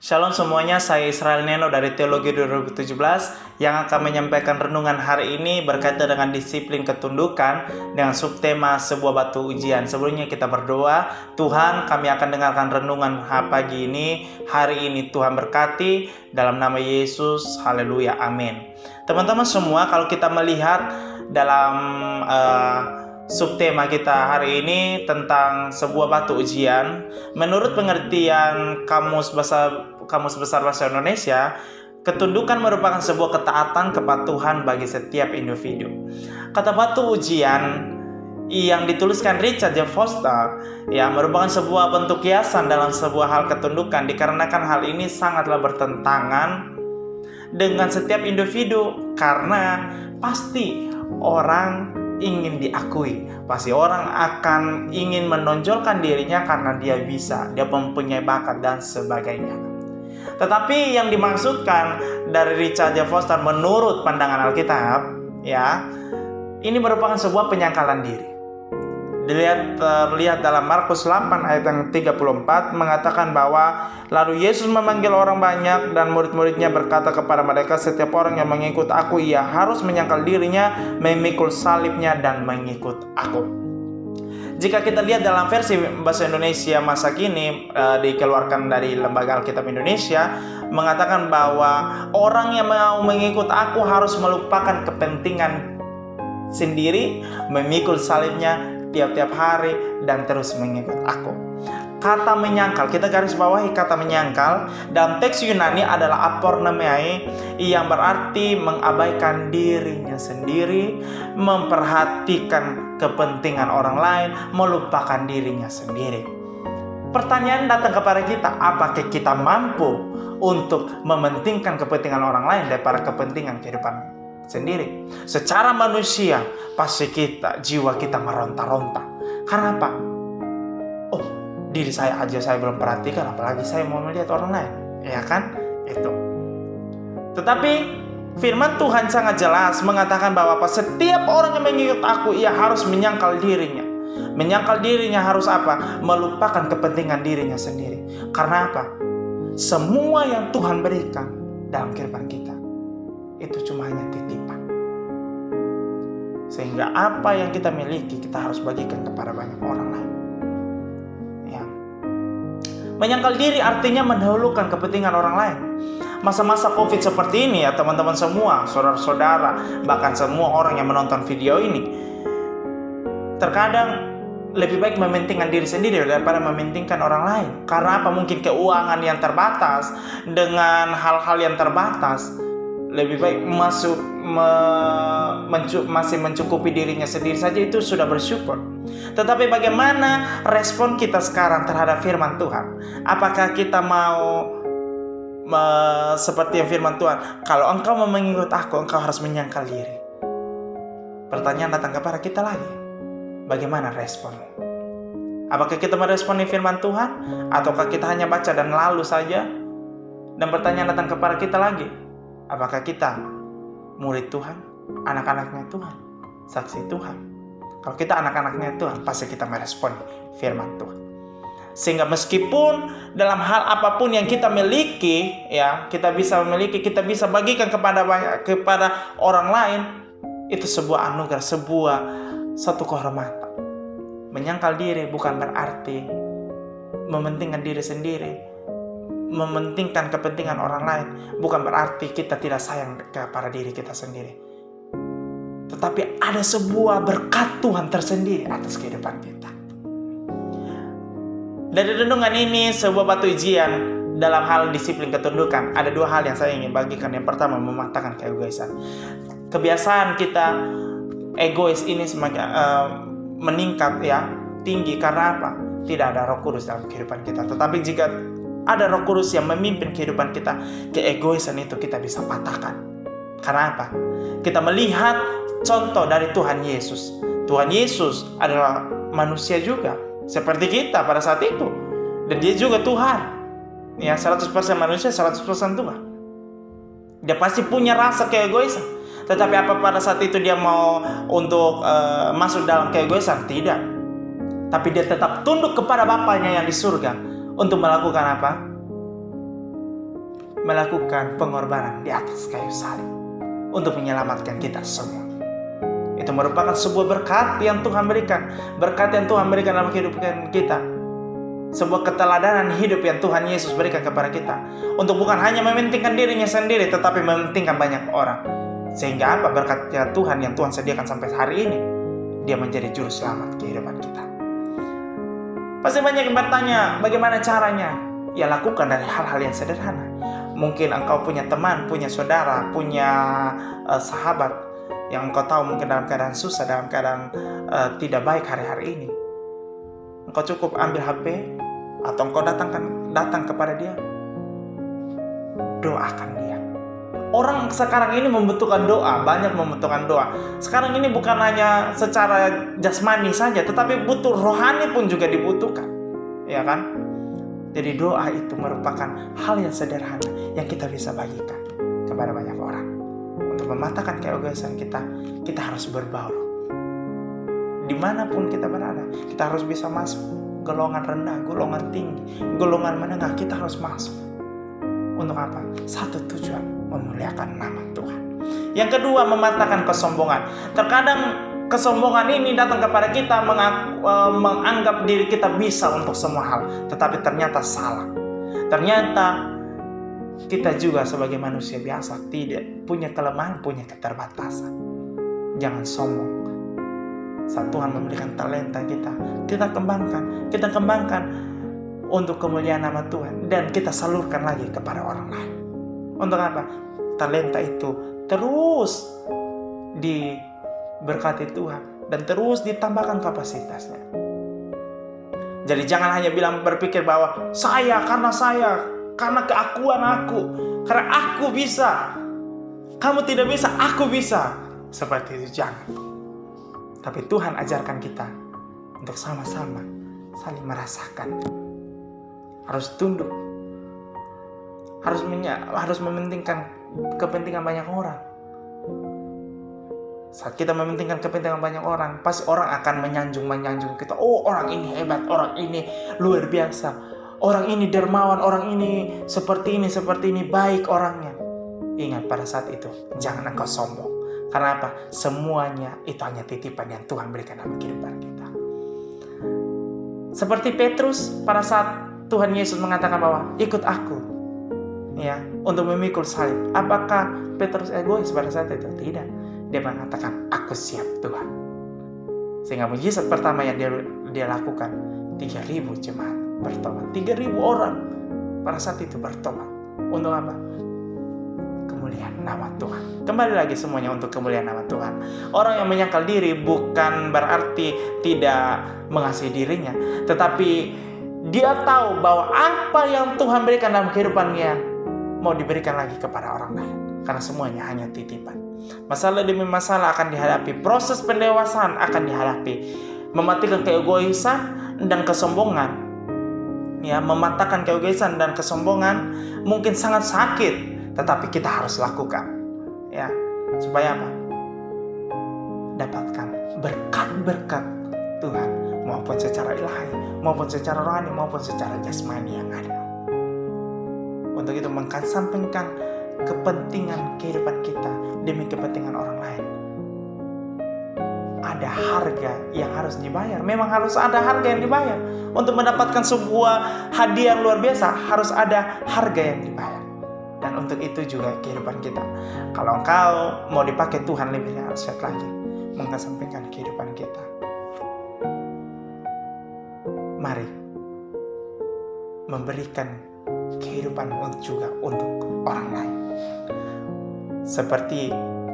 Shalom semuanya, saya Israel Neno dari Teologi 2017 yang akan menyampaikan renungan hari ini berkaitan dengan disiplin ketundukan dengan subtema sebuah batu ujian. Sebelumnya kita berdoa. Tuhan, kami akan dengarkan renungan pagi ini. Hari ini Tuhan berkati dalam nama Yesus. Haleluya, amin. Teman-teman semua, kalau kita melihat dalam subtema kita hari ini tentang sebuah batu ujian, menurut pengertian Kamus Besar Bahasa Indonesia, ketundukan merupakan sebuah ketaatan kepatuhan bagi setiap individu. Kata batu ujian yang dituliskan Richard J. Foster merupakan sebuah bentuk kiasan dalam sebuah hal ketundukan, dikarenakan hal ini sangatlah bertentangan dengan setiap individu, karena pasti orang ingin diakui, pasti orang akan ingin menonjolkan dirinya karena dia bisa, dia mempunyai bakat dan sebagainya. Tetapi yang dimaksudkan dari Richard J. Foster menurut pandangan Alkitab, ini merupakan sebuah penyangkalan diri. Terlihat dalam Markus 8 ayat yang 34 mengatakan bahwa lalu Yesus memanggil orang banyak dan murid-muridnya berkata kepada mereka, setiap orang yang mengikut aku, ia harus menyangkal dirinya, memikul salibnya dan mengikut aku. Jika kita lihat dalam versi bahasa Indonesia masa kini, dikeluarkan dari Lembaga Alkitab Indonesia, mengatakan bahwa orang yang mau mengikut aku harus melupakan kepentingan sendiri, memikul salibnya tiap-tiap hari dan terus mengikut aku. Kata menyangkal, kita garis bawahi kata menyangkal. Dalam teks Yunani adalah apornemai, yang berarti mengabaikan dirinya sendiri, memperhatikan kepentingan orang lain, melupakan dirinya sendiri. Pertanyaan datang kepada kita, apakah kita mampu untuk mementingkan kepentingan orang lain daripada kepentingan kehidupan sendiri? Secara manusia pasti jiwa kita meronta-ronta. Karena apa? Oh, diri saya aja saya belum perhatikan, apalagi saya mau melihat orang lain, Itu. Tetapi firman Tuhan sangat jelas mengatakan bahwa setiap orang yang mengikut aku, ia harus menyangkal dirinya. Menyangkal dirinya harus apa? Melupakan kepentingan dirinya sendiri. Karena apa? Semua yang Tuhan berikan dalam kehidupan kita itu cuma hanya titipan. Sehingga apa yang kita miliki kita harus bagikan kepada banyak orang lain. Menyangkal diri artinya mendahulukan kepentingan orang lain. Masa-masa COVID seperti ini teman-teman semua, saudara-saudara, bahkan semua orang yang menonton video ini, terkadang lebih baik mementingkan diri sendiri daripada mementingkan orang lain. Karena apa? Mungkin keuangan yang terbatas, dengan hal-hal yang terbatas, lebih baik masih mencukupi dirinya sendiri saja, itu sudah bersyukur. Tetapi bagaimana respon kita sekarang terhadap firman Tuhan? Apakah kita mau seperti yang firman Tuhan, kalau engkau mau mengikut aku, engkau harus menyangkal diri? Pertanyaan datang kepada kita lagi, bagaimana respon? Apakah kita meresponi firman Tuhan, ataukah kita hanya baca dan lalu saja? Dan pertanyaan datang kepada kita lagi, apakah kita murid Tuhan, anak-anaknya Tuhan, saksi Tuhan? Kalau kita anak-anaknya Tuhan, pasti kita merespon firman Tuhan. Sehingga meskipun dalam hal apapun yang kita miliki, kita bisa bagikan kepada orang lain, itu sebuah anugerah, satu kehormatan. Menyangkal diri bukan berarti mementingkan diri sendiri, mementingkan kepentingan orang lain, bukan berarti kita tidak sayang kepada diri kita sendiri. Tetapi ada sebuah berkat Tuhan tersendiri atas kehidupan kita. Dari renungan ini, sebuah batu ujian dalam hal disiplin ketundukan, ada dua hal yang saya ingin bagikan. Yang pertama, mematahkan keegoisan. Kebiasaan kita egois ini semakin meningkat tinggi karena apa? Tidak ada Roh Kudus dalam kehidupan kita. Tetapi jika ada Roh Kudus yang memimpin kehidupan kita, keegoisan itu kita bisa patahkan. Karena apa? Kita melihat contoh dari Tuhan Yesus. Tuhan Yesus adalah manusia juga, seperti kita pada saat itu. Dan dia juga Tuhan. 100% manusia, 100% Tuhan. Dia pasti punya rasa keegoisan. Tetapi apa pada saat itu dia mau untuk masuk dalam keegoisan? Tidak. Tapi dia tetap tunduk kepada Bapanya yang di surga. Untuk melakukan apa? melakukan pengorbanan di atas kayu salib untuk menyelamatkan kita semua. Itu merupakan sebuah berkat yang Tuhan berikan. Berkat yang Tuhan berikan dalam kehidupan kita. Sebuah keteladanan hidup yang Tuhan Yesus berikan kepada kita. Untuk bukan hanya mementingkan dirinya sendiri, tetapi mementingkan banyak orang. Sehingga apa berkatnya Tuhan yang Tuhan sediakan sampai hari ini? Dia menjadi juru selamat kehidupan kita. Pasti banyak yang bertanya, bagaimana caranya? Ya lakukan dari hal-hal yang sederhana. Mungkin engkau punya teman, punya saudara, punya sahabat yang engkau tahu mungkin dalam keadaan susah, dalam keadaan tidak baik hari-hari ini. Engkau cukup ambil HP atau engkau datang kepada dia, doakan dia. Orang sekarang ini membutuhkan doa, banyak membutuhkan doa. Sekarang ini bukan hanya secara jasmani saja, tetapi butuh rohani pun juga dibutuhkan, ya kan? Jadi doa itu merupakan hal yang sederhana yang kita bisa bagikan kepada banyak orang. Untuk mematahkan keegoisan kita harus berbaur. Dimanapun kita berada, kita harus bisa masuk. Golongan rendah, golongan tinggi, golongan menengah, kita harus masuk. Untuk apa? Satu tujuan, memuliakan nama Tuhan. Yang kedua, mematahkan kesombongan. Terkadang kesombongan ini datang kepada kita menganggap diri kita bisa untuk semua hal, tetapi ternyata salah. Ternyata kita juga sebagai manusia biasa tidak punya kelemahan, punya keterbatasan. Jangan sombong. Saat Tuhan memberikan talenta kita kembangkan untuk kemuliaan nama Tuhan, dan kita salurkan lagi kepada orang lain. Untuk apa? Talenta itu terus diberkati Tuhan dan terus ditambahkan kapasitasnya. Jadi jangan hanya berpikir bahwa karena keakuan aku, karena aku bisa, kamu tidak bisa, aku bisa. Seperti itu jangan. Tapi Tuhan ajarkan kita untuk sama-sama saling merasakan. Harus tunduk, harus mementingkan kepentingan banyak orang. Saat kita mementingkan kepentingan banyak orang, pasti orang akan menyanjung kita. Oh, orang ini hebat, orang ini luar biasa, orang ini dermawan, orang ini seperti ini, baik orangnya. Ingat pada saat itu, jangan engkau sombong. Karena apa? Semuanya itu hanya titipan yang Tuhan berikan dalam kehidupan kita. Seperti Petrus pada saat Tuhan Yesus mengatakan bahwa ikut aku, ya, untuk memikul salib. Apakah Petrus egois pada saat itu? Tidak. Dia mengatakan, aku siap Tuhan. Sehingga mujizat pertama yang dia lakukan, 3.000 jemaat bertobat. 3.000 orang pada saat itu bertobat. Untuk apa? Kemuliaan nama Tuhan. Kembali lagi semuanya untuk kemuliaan nama Tuhan. Orang yang menyangkal diri bukan berarti tidak mengasihi dirinya, tetapi dia tahu bahwa apa yang Tuhan berikan dalam kehidupannya mau diberikan lagi kepada orang lain. Karena semuanya hanya titipan. Masalah demi masalah akan dihadapi. Proses pendewasaan akan dihadapi. Mematikan keegoisan dan kesombongan. Ya, mematahkan keegoisan dan kesombongan mungkin sangat sakit, tetapi kita harus lakukan. Ya, supaya apa? Dapatkan berkat-berkat Tuhan, maupun secara ilahi, maupun secara rohani, maupun secara jasmani yang ada. Untuk itu mengesampingkan kepentingan kehidupan kita demi kepentingan orang lain. Ada harga yang harus dibayar. Memang harus ada harga yang dibayar. Untuk mendapatkan sebuah hadiah luar biasa, harus ada harga yang dibayar. Dan untuk itu juga kehidupan kita. Kalau engkau mau dipakai Tuhan lebih dahsyat lagi, mengesampingkan kehidupan kita. Mari memberikan kehidupan juga untuk orang lain. Seperti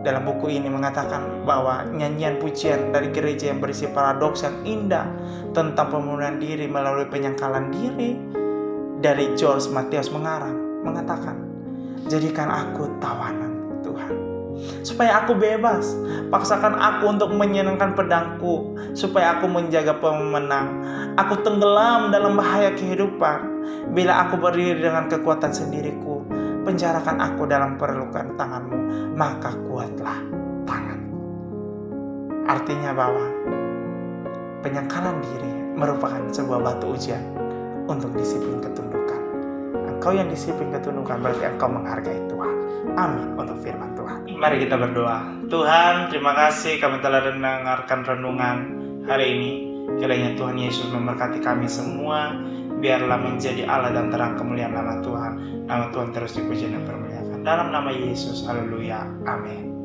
dalam buku ini mengatakan bahwa nyanyian pujian dari gereja yang berisi paradoks yang indah tentang pemulihan diri melalui penyangkalan diri dari George Matthews mengarang, mengatakan, jadikan aku tawanan Tuhan, supaya aku bebas. Paksakan aku untuk menyenangkan pedangku, supaya aku menjaga pemenang. Aku tenggelam dalam bahaya kehidupan. Bila aku berdiri dengan kekuatan sendiriku, penjarakan aku dalam perlukan tanganmu, maka kuatlah tanganku. Artinya bahwa penyangkalan diri merupakan sebuah batu ujian untuk disiplin ketundukan. Kau yang disipin ketundukan berarti engkau menghargai Tuhan. Amin untuk firman Tuhan. Mari kita berdoa. Tuhan, terima kasih kami telah mendengarkan renungan hari ini. Kiranya Tuhan Yesus memberkati kami semua. Biarlah menjadi Allah dan terang kemuliaan nama Tuhan. Nama Tuhan terus dipuji dan dipermuliakan. Dalam nama Yesus, haleluya, amin.